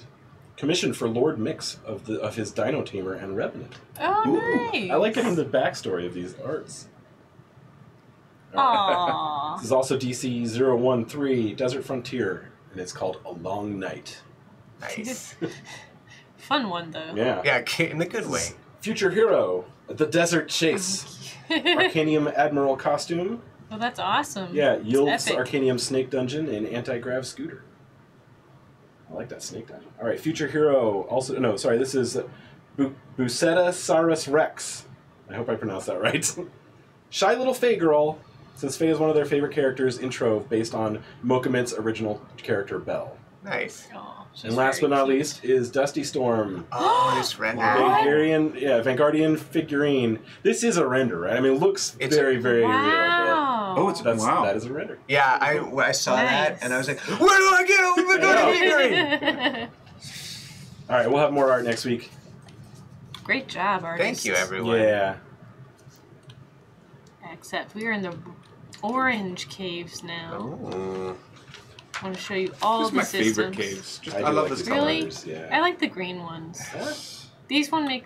Commissioned for Lord Mix of his Dino Tamer and Revenant. Oh, nice. I like getting the backstory of these arts. Aww. This is also DC013 Desert Frontier, and it's called A Long Night. Nice. Fun one, though. Yeah. Yeah, in the good way. Future Hero, The Desert Chase, Arcanium Admiral costume. Well, that's awesome. Yeah, yields epic. Arcanium Snake Dungeon and Anti-Grav Scooter. I like that Snake Dungeon. All right, Future Hero. Also, no, sorry, this is Busetta Saurus Rex. I hope I pronounced that right. Shy Little Fae Girl, since Fae is one of their favorite characters in Trove, based on Mokamint's original character Belle. Nice. Aw, she's And last but very not cute. least is Dusty Storm. Oh, this render. What? Vanguardian figurine. This is a render, right? I mean, it looks It's very, very real. Wow. Oh, it's But wow. that is a render. Yeah, I saw that Nice. and I was like, where do I get a Vanguardian figurine? All right, we'll have more art next week. Great job, artist. Thank you, everyone. Yeah. Except we are in the orange caves now. Ooh. I want to show you all This is the my systems. favorite caves. Just, do I love like this these color. Really? colors, I Yeah. like the green ones. These one make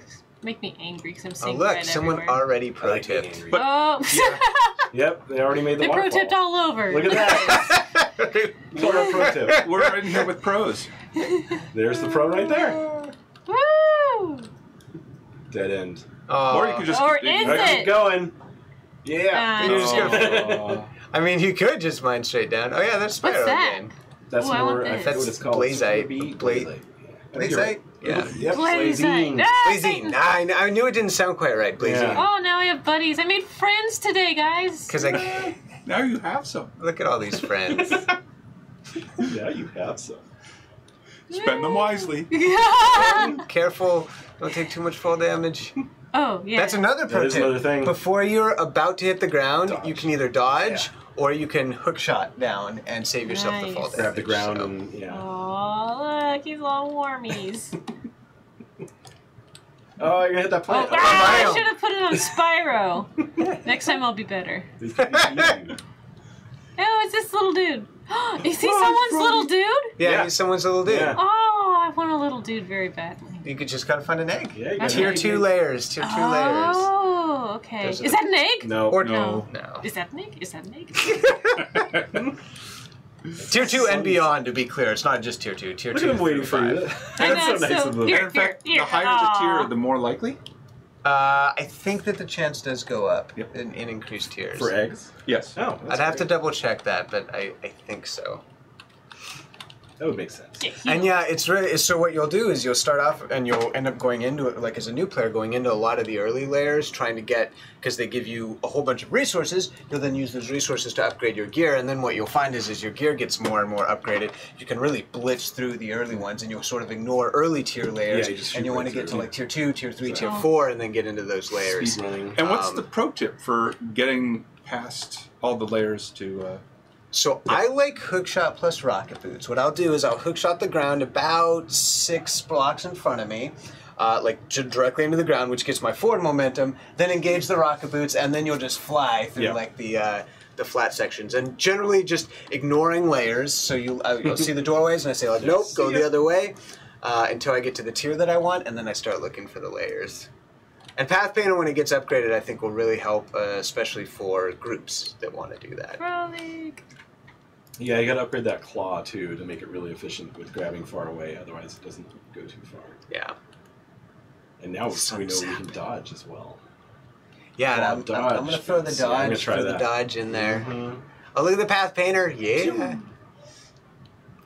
me angry because I'm Oh, seeing look, red someone everywhere. already I pro like being tipped. angry. Oh, Yep, they already made the they pro waterfall. tipped all over. Look at that. Pro tip. We're right in here with pros. There's the pro right there. Woo! Dead end. Or you could just Or keep digging. is All right, it? keep going. Yeah. You're just Oh, I mean, you could just mine straight down. Oh yeah, that's Spyro What's that? again. that's Ooh, I more. want I this. forget what it's called. Blazite. Blazite. Blazite? Blazite. Yeah. Yep. Blazing. Blazing. Ah, Blazing. I knew it didn't sound quite right. Blazing. Yeah. Oh, now I have buddies. I made friends today, guys. Because I Now you have some. look at all these friends. Yeah, you have some. Spend them wisely. Careful, don't take too much fall damage. Oh, yeah. That's another pro That is tip. another thing. Before you're about to hit the ground, Dodge. you can either dodge or you can hook shot down and save yourself the fall Nice. damage. Grab the ground so. and yeah. Oh, look, he's all warmies. Oh, you're gonna hit that Oh, plant. I Mario. should have put it on Spyro. Next time I'll be better. These could be easy. Oh, it's this little dude. Is he someone's little dude? Yeah, Yeah. he's someone's little dude. Yeah. Oh, I want a little dude very badly. You could just gotta find an egg. Yeah, you got Tier an 2 egg. layers. Tier 2 layers. Oh, okay. Those are Is the- that an egg? No. Or No. no. Is that an egg? Is that an egg? Tier 2 and beyond, to be clear. It's not just Tier 2. Tier Look 2 at them waiting through for you. 5. I That's know, so nice so of them. here- And in fact, here, the higher the tier, aw. the more likely. I think that the chance does go up Yep. in increased tiers. For eggs? Yes. Oh, I'd have to double check that, but I think so. That would make sense. And yeah, it's really so. What you'll do is you'll start off and you'll end up going into it like as a new player, going into a lot of the early layers, trying to get because they give you a whole bunch of resources. You'll then use those resources to upgrade your gear, and then what you'll find is as your gear gets more and more upgraded, you can really blitz through the early ones, and you'll sort of ignore early tier layers, Yeah, you just and you'll shoot want right to get to through. like tier 2, tier 3, tier So- 4, and then get into those layers. Speed running. And what's Um, the pro tip for getting past all the layers to? So I like hookshot plus rocket boots. What I'll do is I'll hookshot the ground about 6 blocks in front of me, directly into the ground, which gets my forward momentum. Then engage the rocket boots, and then you'll just fly through Yeah. like the flat sections, and generally just ignoring layers. So you'll see the doorways, and I say like, nope, go the other way, until I get to the tier that I want, and then I start looking for the layers. And Path Painter, when it gets upgraded, I think will really help, especially for groups that want to do that. Frolic. Yeah, you gotta upgrade that claw too to make it really efficient with grabbing far away, otherwise it doesn't go too far. Yeah. And now we know we Sunset. can dodge as well. Yeah, and Wow, I'm dodge. going to throw the Yeah, I'm gonna dodge, try throw the that. dodge in there. Mhm. Oh, look at the Path Painter. Yeah.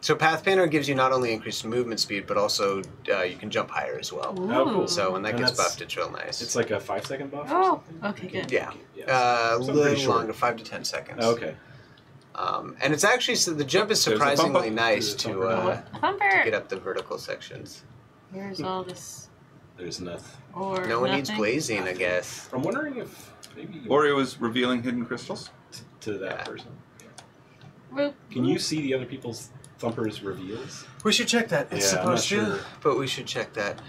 So Path Painter gives you not only increased movement speed, but also you can jump higher as well. Oh, cool. So when that And gets that's- buffed, it's real nice. It's like a 5-second buff or Oh, something? okay, good. Yeah. Yes. A So pretty little short. longer, 5 to 10 seconds. Oh, okay. And it's actually, so the jump is There's a bump surprisingly up. nice There's a to thumper. Thumper. get up the vertical sections. Here's all this. There's nothing. Or No one needs nothing. blazing, I guess. I'm wondering if maybe you Or it was revealing hidden crystals. to that Yeah. person. Whoop. Can you see the other people's thumpers reveals? We should check that. It's Yeah, I'm not supposed to, sure. but we should check that.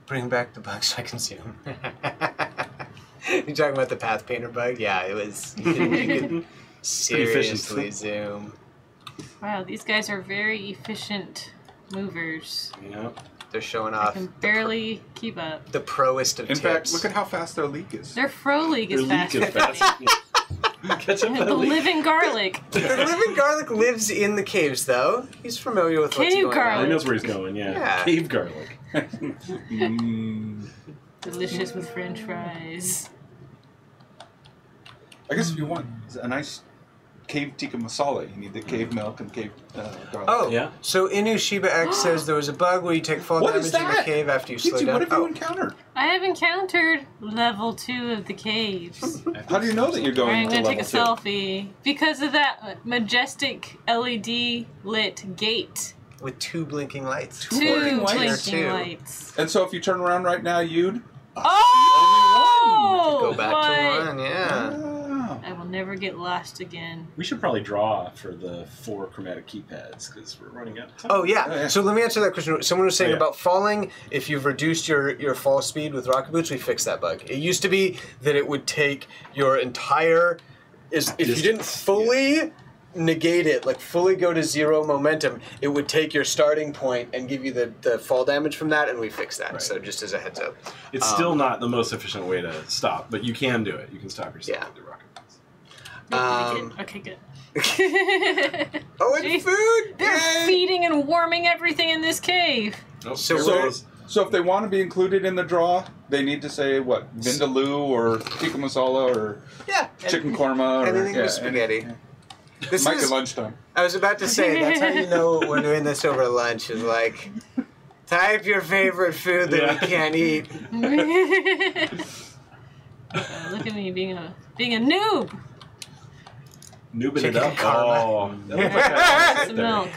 Bring back the bug so I can see them. You talking about the Path Painter bug? Yeah, it was. You could Pretty efficient. seriously zoom. Wow, these guys are very efficient movers. Yeah. They're showing I off can barely keep up. the proest of In tips. fact, look at how fast their leak is. Their fro league Their is leak faster is than fast. me. Catch up The that leak. living garlic. The living garlic lives in the caves, though. He's familiar with what's Cave going garlic. He knows where he's going, yeah. Yeah. Cave garlic. Mm. Delicious with French fries. I guess if you want a nice cave tikka masala, you need the cave milk and cave garlic. Oh, Yeah. So Inu Shiba X says there was a bug where you take fall What damage is in the that? cave after you slow Kitty, down. what have you Oh, encountered? I have encountered level 2 of the caves. How do you know that you're going I'm to gonna take a level 2? selfie because of that majestic LED lit gate. with 2 blinking lights. Two blinking lights? blinking Two. lights. And so if you turn around right now, you'd... Oh! Go back what? to 1, yeah. Ah. I will never get lost again. We should probably draw for the 4 chromatic keypads because we're running out of time. Oh yeah. Oh, yeah. So let me answer that question. Someone was saying Oh, yeah. about falling. If you've reduced your fall speed with rocket boots, we fixed that bug. It used to be that it would take your entire if you didn't Distance, fully negate it, like fully go to 0 momentum, it would take your starting point and give you the fall damage from that, and we fixed that. Right. So just as a heads up. It's still not the most efficient way to stop, but you can do it. You can stop yourself Yeah. with the rocket boots. Okay, good. Oh, and Jeez. food! They're Yay! feeding and warming everything in this cave. Oh, So there we're- it goes. So if they want to be included in the draw, they need to say, what, vindaloo or tikka masala or Yeah. chicken korma or... Anything with spaghetti. anything. This Might be is, lunchtime. I was about to say, that's how you know we're doing this over lunch, is like, type your favorite food that Yeah. we can't eat. Look at me being a noob. Noobing it Chicken up. karma. Oh, that looked like that Where's right the there. milk?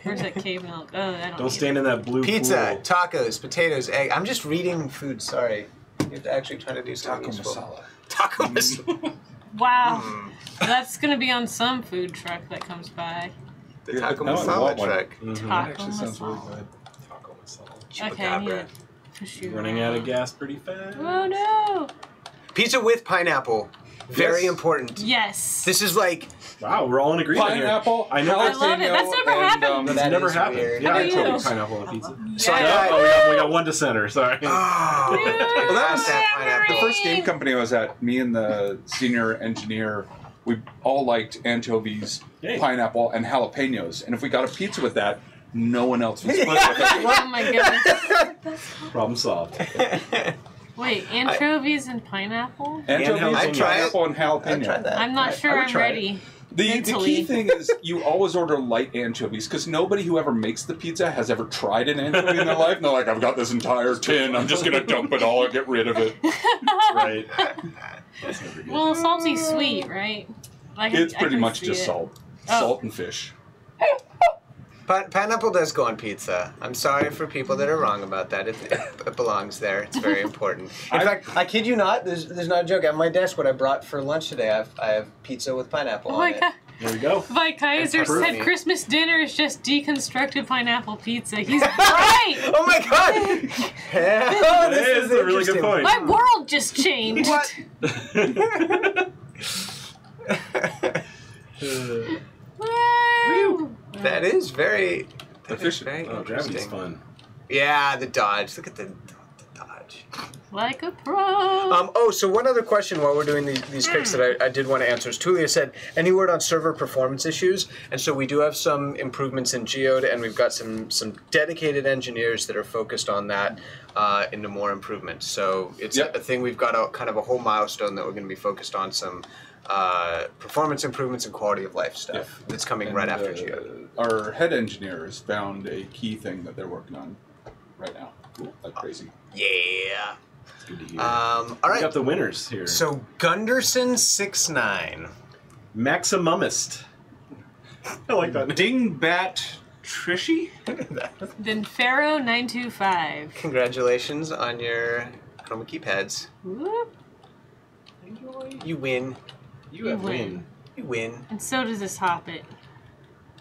Where's that cave milk? Oh, I don't. Don't need stand in that blue Pizza, pool. tacos, potatoes, egg. I'm just reading food, sorry. You're actually trying to do something Taco useful. masala. Taco masala. it. Wow, Mm, that's gonna be on some food truck that comes by. the Yeah, taco I want masala one. truck. Mhm. Taco Actually sounds really masala. good. Taco masala. Okay, I need Chupacabra. to push you. Running out of gas pretty fast. Oh no! Pizza with pineapple. Very Yes. important. Yes. This is like, Wow, we're all in agreement Pineapple, here. I know. I love it. That's never happened. That's That never is happened. weird. Yeah, How I about told you? pineapple on pizza. So I Yes. got- Oh, we got one dissenter. Sorry. oh, Well, that was that pineapple. The first game company I was at, me and the senior engineer we all liked anchovies, pineapple, and jalapenos. And if we got a pizza with that, no one else would split with us. Oh my goodness. Problem solved. Wait, anchovies and pineapple? Anchovies, I'd try pineapple, and jalapeno. I'd try that. I'm not sure would I'm try it. ready. The key Mentally. thing is you always order light anchovies because nobody who ever makes the pizza has ever tried an anchovy in their life. And they're like, I've got this entire tin. I'm just going to dump it all and get rid of it. Right. That's never good. Well, salty sweet, right? It's pretty much see just it. salt. Oh. Salt and fish. Pineapple does go on pizza. I'm sorry for people that are wrong about that. It belongs there. It's very important. In fact, I kid you not. There's not a joke. At my desk, what I brought for lunch today, I have pizza with pineapple Oh on my it. god. There we go. Vi Kaiser And said pepperoni. Christmas dinner is just deconstructed pineapple pizza. He's right! Oh my god! Yeah. Oh, this It is a really good interesting. point. My world just changed. What? Woo! That is very. That is Efficient. very Oh, gravity's interesting. fun. Yeah, the dodge. Look at the dodge. Like a pro. Oh, so one other question while we're doing these picks that I did want to answer is Tulia said, any word on server performance issues? And so we do have some improvements in Geode, and we've got some dedicated engineers that are focused on that into more improvements. So it's Yep. a thing we've got kind of a whole milestone that we're going to be focused on some performance improvements and quality of life stuff that's coming right after Geode. Our head engineers found a key thing that they're working on right now. Like crazy. Yeah. It's good to hear. All We right. got the winners here. So Gunderson69. Maximumist. I like that name. Dingbat Trishy? Then Pharaoh 925. Congratulations on your chroma key pads. Whoop. You win. You have win. win. You win. And so does this Hobbit.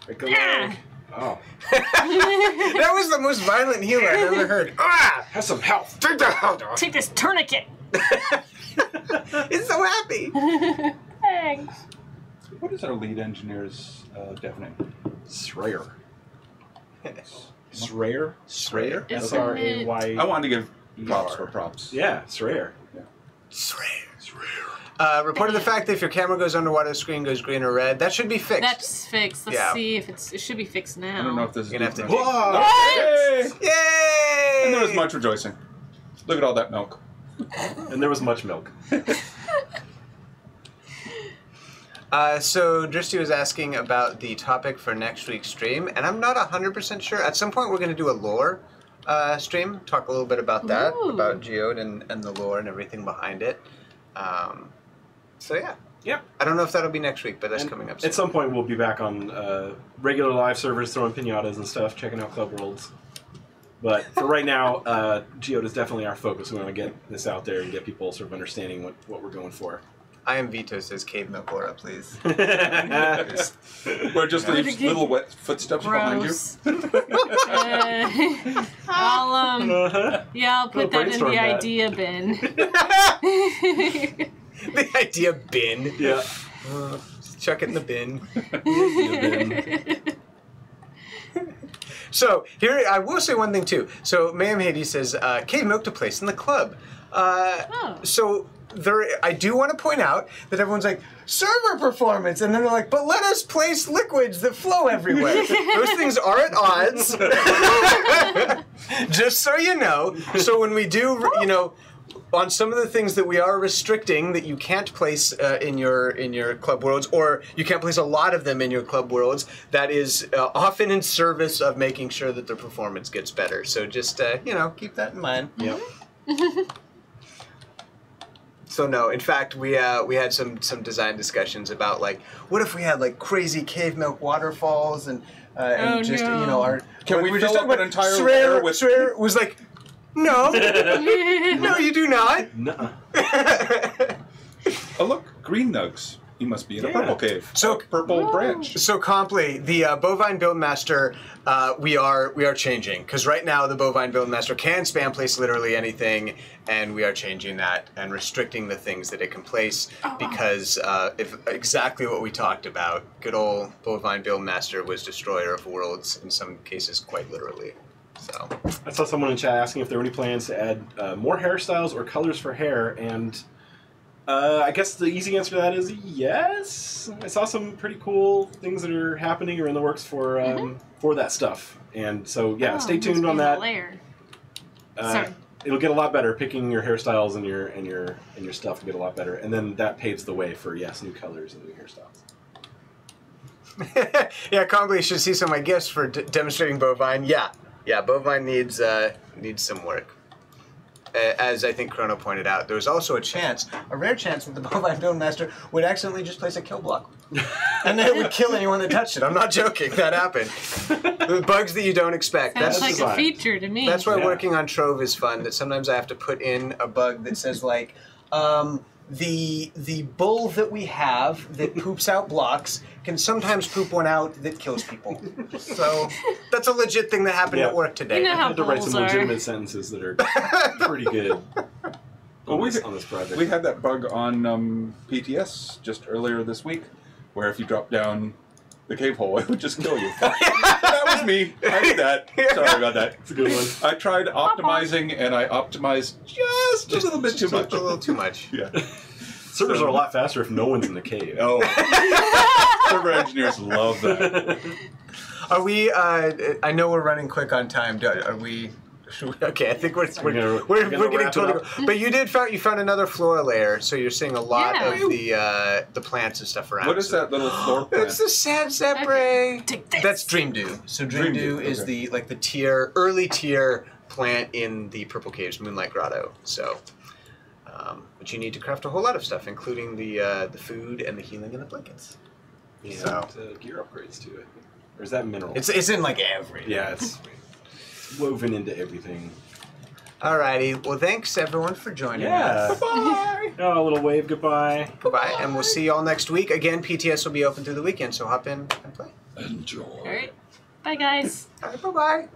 Break a Yeah. leg. Oh. That was the most violent healer I've ever heard. Ah! Have some health. Take the hell down. Take this tourniquet. It's so happy. Thanks. What is our lead engineer's deafening? Srayer. Srayer? Srayer? Isn't S-R-A-Y. I wanted to give props for props. Yeah, Srayer. Reported the fact that if your camera goes underwater, the screen goes green or red. That should be fixed. That's fixed. Let's Yeah. see if it should be fixed now. I don't know if this is You're gonna have to- different. Whoa! Yay! Yay! And there was much rejoicing. Look at all that milk. And there was much milk. So Dristy was asking about the topic for next week's stream, and I'm not 100% sure. At some point, we're going to do a lore stream, talk a little bit about that, Ooh. about Geode and the lore and everything behind it. So yeah. Yep. I don't know if that'll be next week, but that's And coming up soon. at some point, we'll be back on regular live servers, throwing pinatas and stuff, checking out Club Worlds. But for right now, Geode is definitely our focus. We want to get this out there and get people sort of understanding what we're going for. I am Vito says cave milk Laura, please. Where just leaves little wet footsteps behind you. Gross. I'll I'll put We'll that in brainstorm the that. idea bin. The idea bin. Yeah. Just chuck it in the bin. Yeah, So here, I will say one thing too. So Mayhem Hades says, "Cave milk to place in the club." So there, I do want to point out that everyone's like server performance, and then they're like, "But let us place liquids that flow everywhere." Those things are at odds. Just so you know. So when we do, on some of the things that we are restricting that you can't place in your club worlds, or you can't place a lot of them in your club worlds, that is often in service of making sure that the performance gets better. So just keep that in mind. Yep. So no, in fact, we had some design discussions about like, what if we had like crazy cave milk waterfalls and just no. our Can we we're fill just up talking an about entire Sreya- layer with- Sreya was like, no, no, you do not. Nuh-uh. Oh look, green nugs. You must be in a Yeah. purple cave. So- A purple branch. So Comply, the bovine buildmaster, we are changing because right now the bovine buildmaster can spam place literally anything, and we are changing that and restricting the things that it can place because if exactly what we talked about, good old bovine buildmaster was destroyer of worlds in some cases quite literally. So I saw someone in chat asking if there were any plans to add more hairstyles or colors for hair, and I guess the easy answer to that is yes. I saw some pretty cool things that are happening or in the works for that stuff. And so, yeah, stay tuned on that. Layer. Sorry. It'll get a lot better. Picking your hairstyles and your stuff will get a lot better, and then that paves the way for new colors and new hairstyles. Yeah, Congley should see some of my gifts for demonstrating bovine. Yeah, bovine needs some work. As I think Chrono pointed out, there was also a rare chance that the bovine Bone Master would accidentally just place a kill block. And then it would kill anyone that touched it. I'm not joking, that happened. The bugs that you don't expect. Sounds That's like a feature to me. That's why working on Trove is fun, that sometimes I have to put in a bug that says like, the bull that we have that poops out blocks can sometimes poop one out that kills people. So that's a legit thing that happened at work today. You know I how had to write some bulls are. legitimate sentences that are pretty good on this project. We had that bug on PTS just earlier this week, where if you drop down the cave hole, it would just kill you. That was me. I did that. Sorry about that. It's a good one. I tried optimizing, and I optimized just a little bit too much. A little too much. Yeah. Servers are a lot faster if no one's in the cave. Oh. Server engineers love that. Are we? I know we're running quick on time. Are we? Okay, I think we're getting totally. But you found another flora layer, so you're seeing a lot of the plants and stuff around. What is that little floor plant? It's the Sapre. Okay. That's Dream Dew. So Dream Dew is the early tier plant in the Purple Caves Moonlight Grotto. So, but you need to craft a whole lot of stuff, including the food and the healing and the blankets. Yeah, So gear upgrades to it. Or is that mineral? it's in like every. Yeah, it's woven into everything. Alrighty. Well, thanks everyone for joining Yeah. us. Bye. Oh, a little wave goodbye. Goodbye, and we'll see you all next week. Again, PTS will be open through the weekend, so hop in and play. Enjoy. All right. Bye, guys. All right, bye-bye.